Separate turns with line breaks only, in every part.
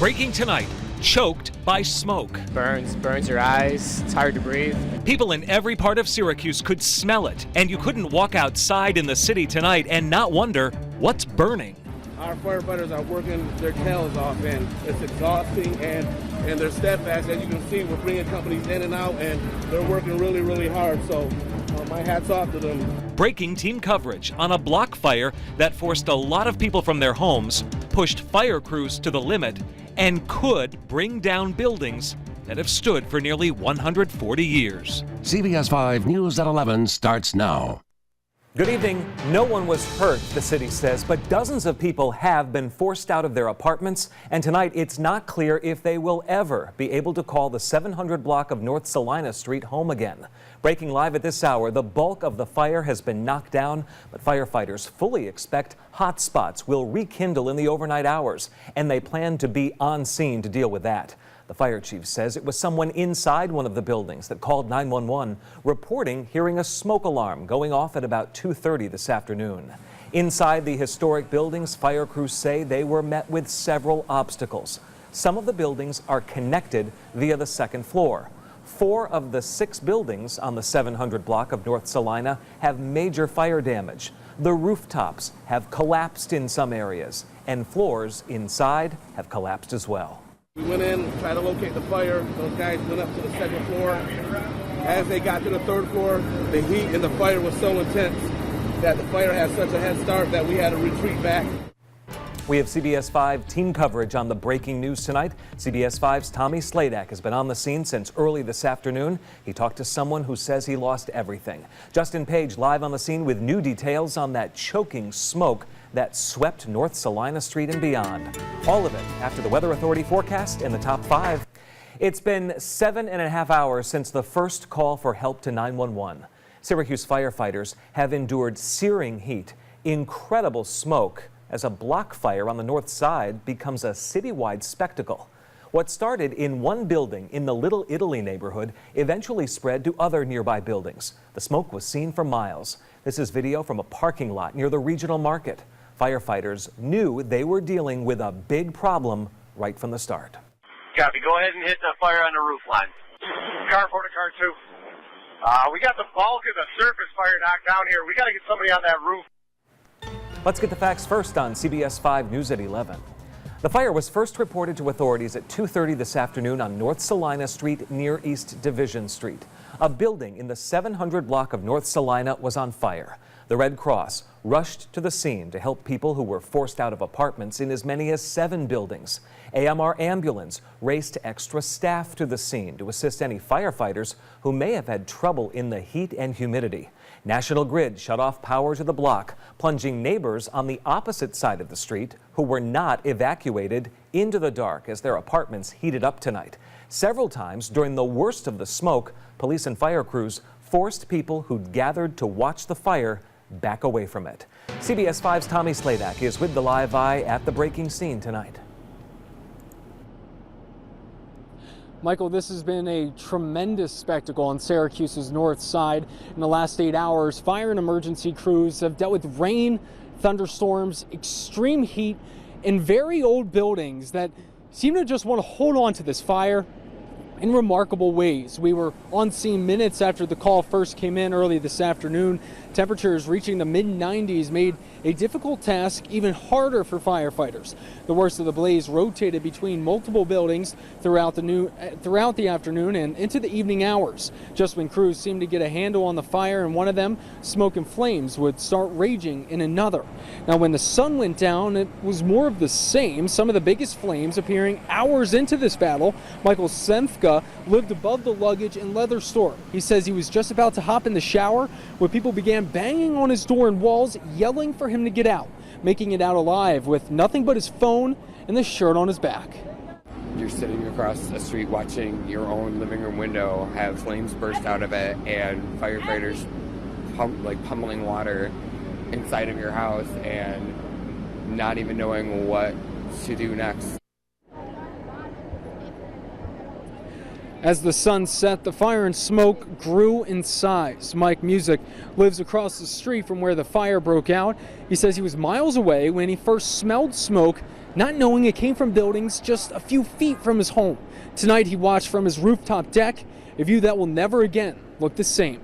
Breaking tonight, choked by smoke.
Burns your eyes, it's hard to breathe.
People in every part of Syracuse could smell it, and you couldn't walk outside in the city tonight and not wonder what's burning.
Our firefighters are working their tails off, and it's exhausting, and they're steadfast. As you can see, we're bringing companies in and out, and they're working really, really hard. So my hat's off to them.
Breaking team coverage on a block fire that forced a lot of people from their homes, pushed fire crews to the limit, and could bring down buildings that have stood for nearly 140 years.
CBS 5 News at 11 starts now.
Good evening. No one was hurt, the city says, but dozens of people have been forced out of their apartments. And tonight, it's not clear if they will ever be able to call the 700 block of North Salina Street home again. Breaking live at this hour, the bulk of the fire has been knocked down, but firefighters fully expect hot spots will rekindle in the overnight hours, and they plan to be on scene to deal with that. The fire chief says it was someone inside one of the buildings that called 911, reporting hearing a smoke alarm going off at about 2:30 this afternoon. Inside the historic buildings, fire crews say they were met with several obstacles. Some of the buildings are connected via the second floor. 4 of the 6 buildings on the 700 block of North Salina have major fire damage. The rooftops have collapsed in some areas, and floors inside have collapsed as well.
We went in, tried to locate the fire. Those guys went up to the second floor. As they got to the third floor, the heat and the fire was so intense that the fire had such a head start that we had to retreat back.
We have CBS 5 team coverage on the breaking news tonight. CBS 5's Tommy Sladak has been on the scene since early this afternoon. He talked to someone who says he lost everything. Justin Page live on the scene with new details on that choking smoke that swept North Salina Street and beyond. All of it after the Weather Authority forecast in the top 5. It's been 7.5 hours since the first call for help to 911. Syracuse firefighters have endured searing heat, incredible smoke, as a block fire on the north side becomes a citywide spectacle. What started in one building in the Little Italy neighborhood eventually spread to other nearby buildings. The smoke was seen for miles. This is video from a parking lot near the regional market. Firefighters knew they were dealing with a big problem right from the start.
Copy. Go ahead and hit the fire on the roof line. Car 4 to car 2. We got the bulk of the surface fire knocked down here. We got to get somebody on that roof.
Let's get the facts first on CBS 5 News at 11. The fire was first reported to authorities at 2:30 this afternoon on North Salina Street near East Division Street. A building in the 700 block of North Salina was on fire. The Red Cross rushed to the scene to help people who were forced out of apartments in as many as 7 buildings. AMR ambulance raced extra staff to the scene to assist any firefighters who may have had trouble in the heat and humidity. National Grid shut off power to the block, plunging neighbors on the opposite side of the street who were not evacuated into the dark as their apartments heated up tonight. Several times during the worst of the smoke, police and fire crews forced people who'd gathered to watch the fire back away from it. CBS 5's Tommy Sladak is with the Live Eye at the breaking scene tonight.
Michael, this has been a tremendous spectacle on Syracuse's north side. In the last 8 hours, fire and emergency crews have dealt with rain, thunderstorms, extreme heat, and very old buildings that seem to just want to hold on to this fire in remarkable ways. We were on scene minutes after the call first came in early this afternoon. Temperatures reaching the mid-90s made a difficult task even harder for firefighters. The worst of the blaze rotated between multiple buildings throughout the afternoon and into the evening hours. Just when crews seemed to get a handle on the fire in one of them, smoke and flames would start raging in another. Now, when the sun went down, it was more of the same, some of the biggest flames appearing hours into this battle. Michael Semfka lived above the luggage and leather store. He says he was just about to hop in the shower when people began banging on his door and walls, yelling for him to get out, making it out alive with nothing but his phone and the shirt on his back.
You're sitting across the street watching your own living room window have flames burst out of it and firefighters pummeling water inside of your house and not even knowing what to do next.
As the sun set, the fire and smoke grew in size. Mike Music lives across the street from where the fire broke out. He says he was miles away when he first smelled smoke not knowing it came from buildings just a few feet from his home. Tonight he watched from his rooftop deck, a view that will never again look the same.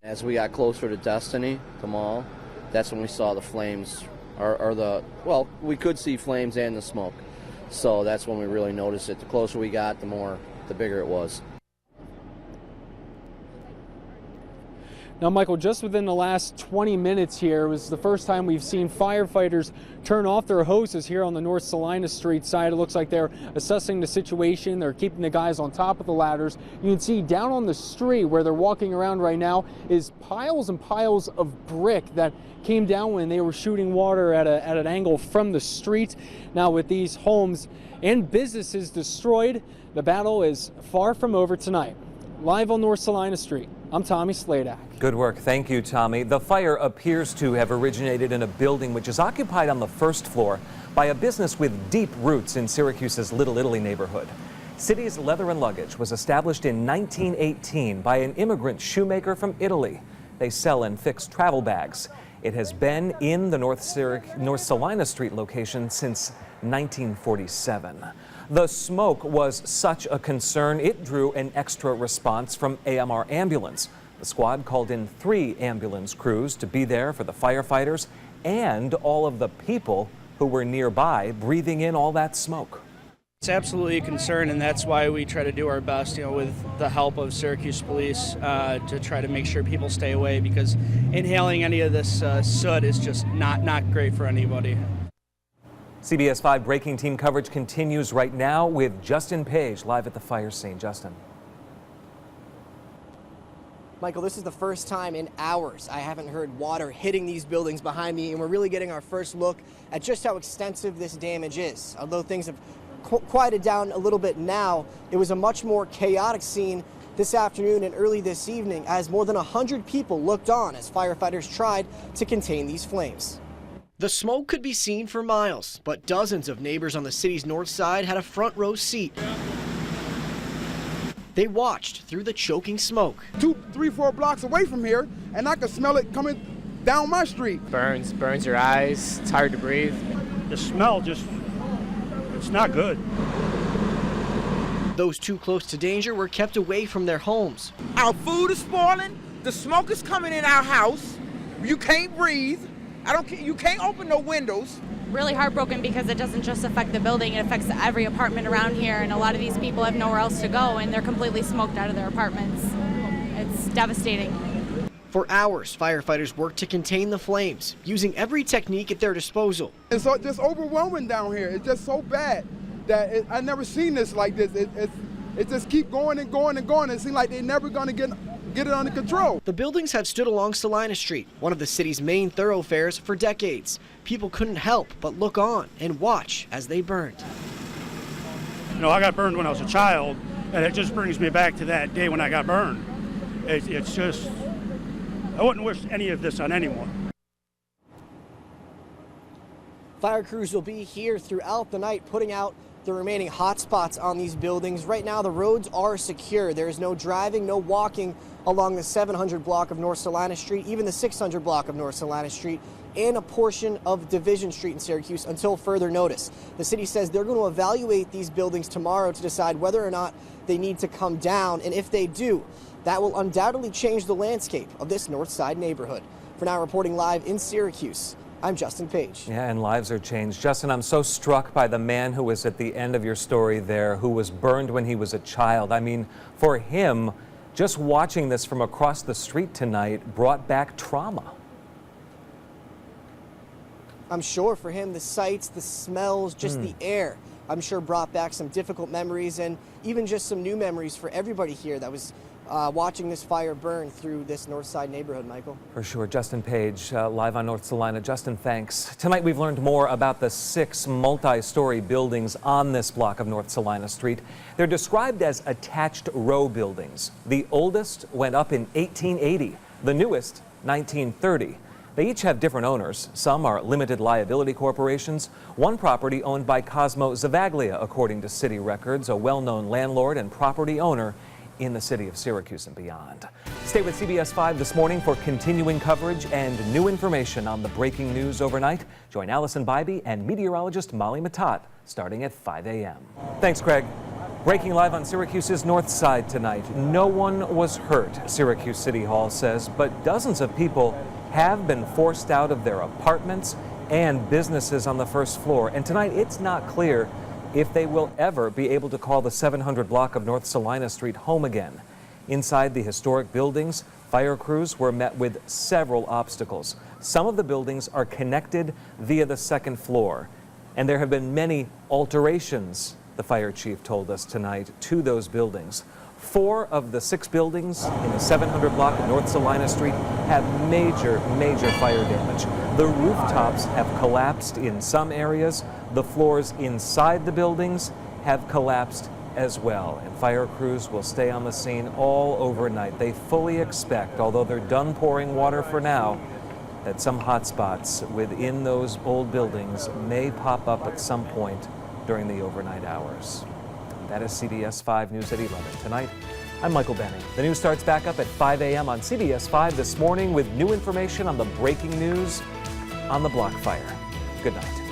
As we got closer to Destiny, the mall, that's when we saw the flames, well, we could see flames and the smoke. So that's when we really noticed it. The closer we got, the bigger it was.
Now, Michael, just within the last 20 minutes here, it was the first time we've seen firefighters turn off their hoses here on the North Salina Street side. It looks like they're assessing the situation. They're keeping the guys on top of the ladders. You can see down on the street where they're walking around right now is piles and piles of brick that came down when they were shooting water at an angle from the street. Now, with these homes and businesses destroyed, the battle is far from over tonight. Live on North Salina Street, I'm Tommy Sladak.
Good work. Thank you, Tommy. The fire appears to have originated in a building which is occupied on the first floor by a business with deep roots in Syracuse's Little Italy neighborhood. City's Leather and Luggage was established in 1918 by an immigrant shoemaker from Italy. They sell and fix travel bags. It has been in the North Salina Street location since 1947. The smoke was such a concern, it drew an extra response from AMR Ambulance. The squad called in 3 ambulance crews to be there for the firefighters and all of the people who were nearby breathing in all that smoke.
It's absolutely a concern, and that's why we try to do our best, with the help of Syracuse police to try to make sure people stay away, because inhaling any of this soot is just not great for anybody.
CBS 5 breaking team coverage continues right now with Justin Page live at the fire scene. Justin.
Michael, this is the first time in hours I haven't heard water hitting these buildings behind me, and we're really getting our first look at just how extensive this damage is. Although things have quieted down a little bit now, it was a much more chaotic scene this afternoon and early this evening as more than 100 people looked on as firefighters tried to contain these flames. The smoke could be seen for miles, but dozens of neighbors on the city's north side had a front row seat. They watched through the choking smoke.
2, 3, 4 blocks away from here, and I could smell it coming down my street.
Burns your eyes, it's hard to breathe.
The smell it's not good.
Those too close to danger were kept away from their homes.
Our food is spoiling, the smoke is coming in our house, you can't breathe. You can't open no windows.
Really heartbroken because it doesn't just affect the building, it affects every apartment around here, and a lot of these people have nowhere else to go and they're completely smoked out of their apartments. It's devastating.
For hours, firefighters worked to contain the flames, using every technique at their disposal.
It's so just overwhelming down here. It's just so bad that I've never seen this like this. It just keep going and going and going. It seems like they're never going to get it under control.
The buildings have stood along Salina Street, one of the city's main thoroughfares, for decades. People couldn't help but look on and watch as they burned.
I got burned when I was a child, and it just brings me back to that day when I got burned. It's just, I wouldn't wish any of this on anyone.
Fire crews will be here throughout the night putting out the remaining hot spots on these buildings. Right now, the roads are secure. There is no driving, no walking along the 700 block of North Salina Street, even the 600 block of North Salina Street, and a portion of Division Street in Syracuse until further notice. The city says they're going to evaluate these buildings tomorrow to decide whether or not they need to come down, and if they do, that will undoubtedly change the landscape of this North Side neighborhood. For now, reporting live in Syracuse, I'm Justin Page.
Yeah, and lives are changed. Justin, I'm so struck by the man who was at the end of your story there, who was burned when he was a child. I mean, for him, just watching this from across the street tonight brought back trauma.
I'm sure for him, the sights, the smells, just the air, I'm sure brought back some difficult memories and even just some new memories for everybody here that was watching this fire burn through this North Side neighborhood, Michael.
For sure. Justin Page, live on North Salina. Justin, thanks. Tonight we've learned more about the 6 multi-story buildings on this block of North Salina Street. They're described as attached row buildings. The oldest went up in 1880, the newest 1930. They each have different owners. Some are limited liability corporations. One property owned by Cosmo Zavaglia, according to city records, a well-known landlord and property owner in the city of Syracuse and beyond. Stay with CBS 5 this morning for continuing coverage and new information on the breaking news overnight. Join Allison Bybee and meteorologist Molly Matat starting at 5 a.m. Thanks, Craig. Breaking live on Syracuse's Northside tonight. No one was hurt, Syracuse City Hall says, but dozens of people have been forced out of their apartments and businesses on the first floor. And tonight, it's not clear if they will ever be able to call the 700 block of North Salina Street home again. Inside the historic buildings, fire crews were met with several obstacles. Some of the buildings are connected via the second floor, and there have been many alterations, the fire chief told us tonight, to those buildings. 4 of the 6 buildings in the 700 block of North Salina Street have major fire damage. The rooftops have collapsed in some areas. The floors inside the buildings have collapsed as well. And fire crews will stay on the scene all overnight. They fully expect, although they're done pouring water for now, that some hot spots within those old buildings may pop up at some point during the overnight hours. That is CBS 5 News at 11. Tonight, I'm Michael Benning. The news starts back up at 5 a.m. on CBS 5 this morning with new information on the breaking news on the block fire. Good night.